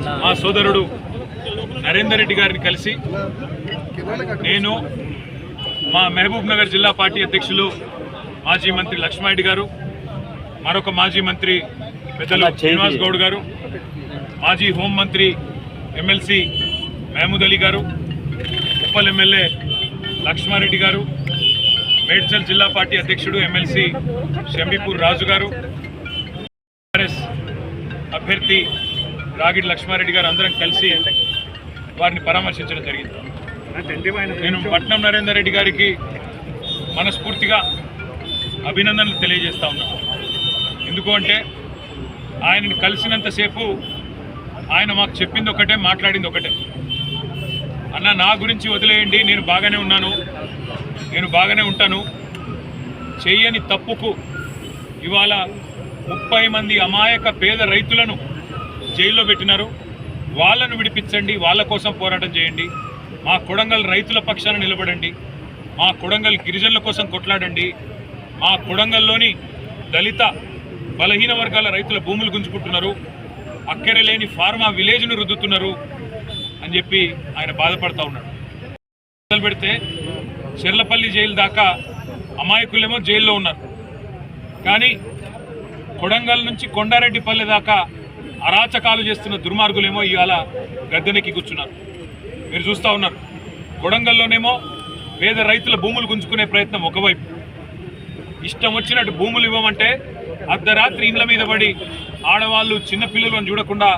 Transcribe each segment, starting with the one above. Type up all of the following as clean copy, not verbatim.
మా సోదరుడు నరేందర్ రెడ్డి గారిని కలిసి నేను మా మహబూబ్ నగర్ జిల్లా పార్టీ అధ్యక్షులు మాజీ మంత్రి లక్ష్మారెడ్డి గారు, మరొక మాజీ మంత్రి పెద్దలు శ్రీనివాస్ గౌడ్ గారు, మాజీ హోంమంత్రి ఎమ్మెల్సీ మహమూద్ అలీ గారు, ఉప్పల్ ఎమ్మెల్యే లక్ష్మారెడ్డి గారు, మేడ్చల్ జిల్లా పార్టీ అధ్యక్షుడు ఎమ్మెల్సీ షంబీపూర్ రాజు గారు, టీఆర్ఎస్ అభ్యర్థి రాగిడి లక్ష్మారెడ్డి గారు అందరం కలిసి వారిని పరామర్శించడం జరిగింది. నేను పట్నం నరేందర్ రెడ్డి గారికి మనస్ఫూర్తిగా అభినందనలు తెలియజేస్తా ఉన్నాను. ఎందుకు అంటే ఆయనని కలిసినంతసేపు ఆయన మాకు చెప్పింది ఒకటే, మాట్లాడింది ఒకటే. అన్న, నా గురించి వదిలేయండి, నేను బాగానే ఉన్నాను, నేను బాగానే ఉంటాను, చెయ్యని తప్పుకు ఇవాళ 30 మంది అమాయక పేద రైతులను జైల్లో పెట్టినారు. వాళ్ళను విడిపించండి, వాళ్ళ కోసం పోరాటం చేయండి, మా కొడంగల్ రైతుల పక్షాన నిలబడండి, మా కొడంగల్ గిరిజనుల కోసం కొట్లాడండి, మా కొడంగల్లోని దళిత బలహీన వర్గాల రైతుల భూములు గుంజుకుంటున్నారు, అక్కరలేని ఫార్మా విలేజ్ను రుద్దుతున్నారు అని చెప్పి ఆయన బాధపడతా ఉన్నాడు. మొదలు పెడితే చెర్లపల్లి జైలు దాకా అమాయకులేమో జైల్లో ఉన్నారు, కానీ కొడంగల్ నుంచి కొండారెడ్డిపల్లి దాకా అరాచకాలు చేస్తున్న దుర్మార్గులేమో ఇవాళ గద్దెనెక్కి కూర్చున్నారు. మీరు చూస్తూ ఉన్నారు. కొడంగల్లోనేమో పేద రైతుల భూములు గుంజుకునే ప్రయత్నం ఒకవైపు, ఇష్టం వచ్చినట్టు భూములు ఇవ్వమంటే అర్ధరాత్రి ఇండ్ల మీద పడి ఆడవాళ్ళు చిన్నపిల్లలను చూడకుండా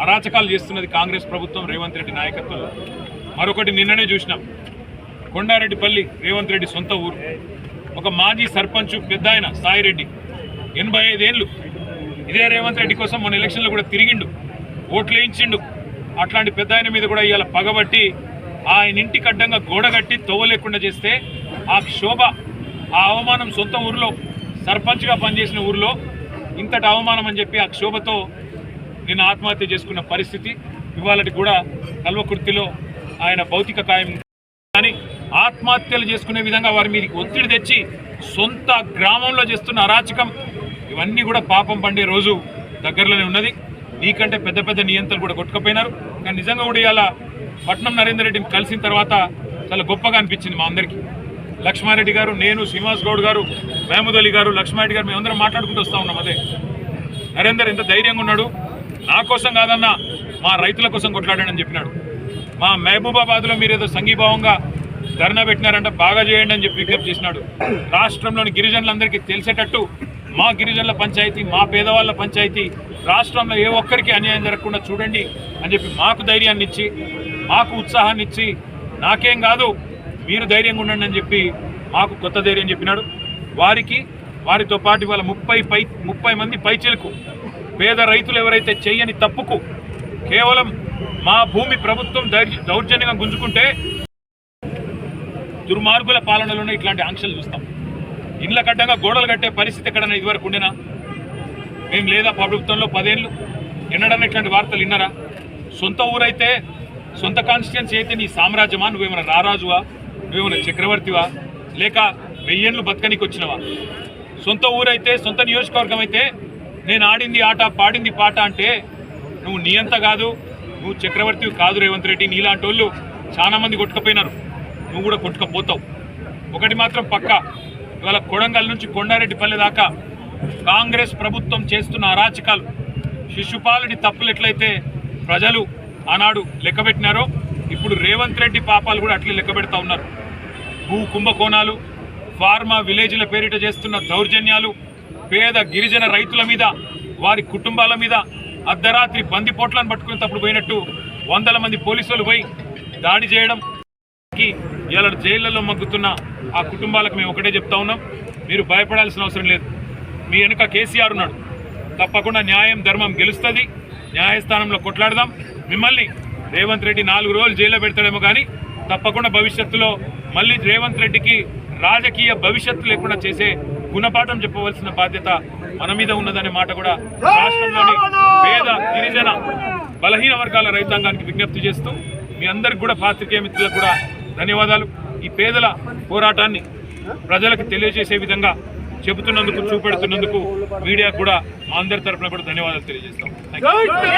అరాచకాలు చేస్తున్నది కాంగ్రెస్ ప్రభుత్వం, రేవంత్ రెడ్డి నాయకత్వంలో. మరొకటి నిన్ననే చూసినాం, కొండారెడ్డిపల్లి రేవంత్ రెడ్డి సొంత ఊరు. ఒక మాజీ సర్పంచ్ పెద్ద ఆయన సాయిరెడ్డి, 85 ఏళ్ళు, ఇదే రేవంత్ రెడ్డి కోసం మన ఎలక్షన్లో కూడా తిరిగిండు, ఓట్లు వేయించిండు. అట్లాంటి పెద్ద ఆయన మీద కూడా ఇవాళ పగబట్టి ఆయన ఇంటికి అడ్డంగా గోడ కట్టి తవ్వలేకుండా చేస్తే ఆ క్షోభ, ఆ అవమానం సొంత ఊరిలో సర్పంచ్గా పనిచేసిన ఊరిలో ఇంతటి అవమానం అని చెప్పి ఆ క్షోభతో నిన్న ఆత్మహత్య చేసుకున్న పరిస్థితి. ఇవాళటి కూడా కల్వకుర్తిలో ఆయన భౌతిక కాయం. కానీ ఆత్మహత్యలు చేసుకునే విధంగా వారి మీదకి ఒత్తిడి తెచ్చి సొంత గ్రామంలో చేస్తున్న అరాచకం, ఇవన్నీ కూడా పాపం పండే రోజు దగ్గరలోనే ఉన్నది. నీకంటే పెద్ద పెద్ద నియంత్రణలు కూడా కొట్టుకుపోయినారు. కానీ నిజంగా కూడా ఇవాళ పట్నం నరేందర్ రెడ్డిని కలిసిన తర్వాత చాలా గొప్పగా అనిపించింది మా అందరికీ. లక్ష్మారెడ్డి గారు, నేను, శ్రీనివాస్ గౌడ్ గారు, మహమూద్ అలీ గారు, లక్ష్మారెడ్డి గారు, మేమందరం మాట్లాడుకుంటూ వస్తూ ఉన్నాం. అదే నరేందర్ ఎంత ధైర్యంగా ఉన్నాడు, నా కోసం కాదన్నా మా రైతుల కోసం కొట్లాడాడని చెప్పినాడు. మా మహబూబాబాద్లో మీరు ఏదో సంఘీభావంగా ధర్నా పెట్టినారంటే బాగా చేయండి అని చెప్పి విజ్ఞప్తి చేసినాడు. రాష్ట్రంలోని గిరిజనులందరికీ తెలిసేటట్టు మా గిరిజనుల పంచాయతీ, మా పేదవాళ్ళ పంచాయతీ, రాష్ట్రంలో ఏ ఒక్కరికి అన్యాయం జరగకుండా చూడండి అని చెప్పి మాకు ధైర్యాన్ని ఇచ్చి, మాకు ఉత్సాహాన్ని ఇచ్చి, నాకేం కాదు మీరు ధైర్యంగా ఉండండి అని చెప్పి మాకు కొత్త ధైర్యం చెప్పినాడు. వారితో పాటు ఇవాళ 30 మంది పైచిలకు పేద రైతులు ఎవరైతే చెయ్యని తప్పుకు కేవలం మా భూమి ప్రభుత్వం దౌర్జన్యంగా గుంజుకుంటే దుర్మార్గుల పాలనలోనే ఇట్లాంటి ఆంక్షలు చూస్తాం. ఇండ్ల కట్టంగా గోడలు కట్టే పరిస్థితి ఎక్కడన్నా ఇదివరకు ఉండేనా? మేము లేదా ప్రభుత్వంలో 10 ఏళ్ళు ఎన్నడన్నా ఇట్లాంటి వార్తలు విన్నారా? సొంత ఊరైతే, సొంత కాన్స్టిట్యున్సీ అయితే నీ సామ్రాజ్యమా? నువ్వేమైనా రారాజువా? నువ్వేమైనా చక్రవర్తివా? లేక 1000 ఏళ్ళు బతకనికి వచ్చినవా? సొంత ఊరైతే, సొంత నియోజకవర్గం అయితే నేను ఆడింది ఆట, పాడింది పాట అంటే నువ్వు నియంత కాదు, నువ్వు చక్రవర్తివి కాదు రేవంత్ రెడ్డి. నీలాంటి వాళ్ళు చాలామంది కొట్టుకుపోయినారు, నువ్వు కూడా కొట్టుకపోతావు. ఒకటి మాత్రం పక్కా, ఇవాళ కొడంగల్ నుంచి కొండారెడ్డిపల్లి దాకా కాంగ్రెస్ ప్రభుత్వం చేస్తున్న అరాచకాలు, శిశుపాలుడి తప్పులు ఎట్లయితే ప్రజలు ఆనాడు లెక్కబెట్టినారో ఇప్పుడు రేవంత్ రెడ్డి పాపాలు కూడా అట్లే లెక్కబెడతా ఉన్నారు. భూ కుంభకోణాలు, ఫార్మా విలేజ్ల పేరిట చేస్తున్న దౌర్జన్యాలు, పేద గిరిజన రైతుల మీద, వారి కుటుంబాల మీద అర్ధరాత్రి బందిపోట్లను పట్టుకునేటప్పుడు పోయినట్టు 100 మంది పోలీసులు పోయి దాడి చేయడం, ఇలా జైళ్లలో మగ్గుతున్న ఆ కుటుంబాలకు మేము ఒకటే చెప్తా ఉన్నాం, మీరు భయపడాల్సిన అవసరం లేదు. మీ వెనుక కేసీఆర్ ఉన్నాడు, తప్పకుండా న్యాయం ధర్మం గెలుస్తుంది. న్యాయస్థానంలో కొట్లాడదాం. మిమ్మల్ని రేవంత్ రెడ్డి 4 రోజులు జైల్లో పెడతాడేమో కానీ తప్పకుండా భవిష్యత్తులో మళ్ళీ రేవంత్ రెడ్డికి రాజకీయ భవిష్యత్తు లేకుండా చేసే గుణపాఠం చెప్పవలసిన బాధ్యత మన మీద ఉన్నదనే మాట కూడా రాష్ట్రంలోని పేద గిరిజన బలహీన వర్గాల రైతాంగానికి విజ్ఞప్తి చేస్తూ మీ అందరికి కూడా పాత్రికేయ మిత్రులకు కూడా ధన్యవాదాలు. ఈ పేదల పోరాటాన్ని ప్రజలకు తెలియజేసే విధంగా చెబుతున్నందుకు, చూపెడుతున్నందుకు మీడియా కూడా మా అందరి తరఫున కూడా ధన్యవాదాలు తెలియజేస్తాం. థాంక్యూ.